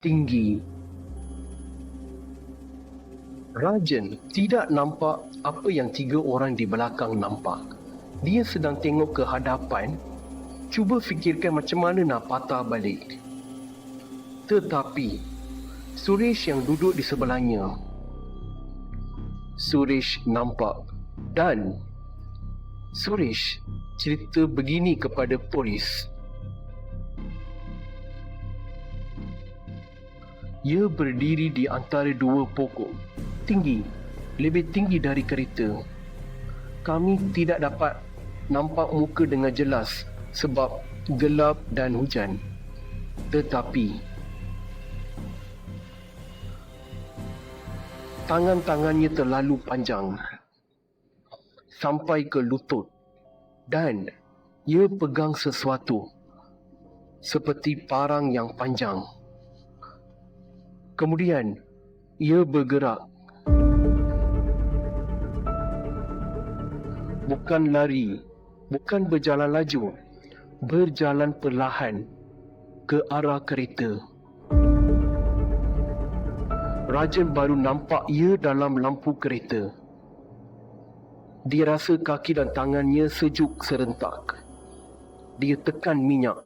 tinggi. Rajan tidak nampak apa yang tiga orang di belakang nampak. Dia sedang tengok ke hadapan, cuba fikirkan macam mana nak patah balik. Tetapi Suresh yang duduk di sebelahnya, Suresh nampak dan Suresh cerita begini kepada polis. Ia berdiri di antara dua pokok tinggi, lebih tinggi dari kereta. Kami tidak dapat nampak muka dengan jelas sebab gelap dan hujan. Tetapi tangan-tangannya terlalu panjang sampai ke lutut dan ia pegang sesuatu seperti parang yang panjang. Kemudian ia bergerak. Bukan lari, bukan berjalan laju, berjalan perlahan ke arah kereta. Rajan baru nampak ia dalam lampu kereta. Dia rasa kaki dan tangannya sejuk serentak. Dia tekan minyak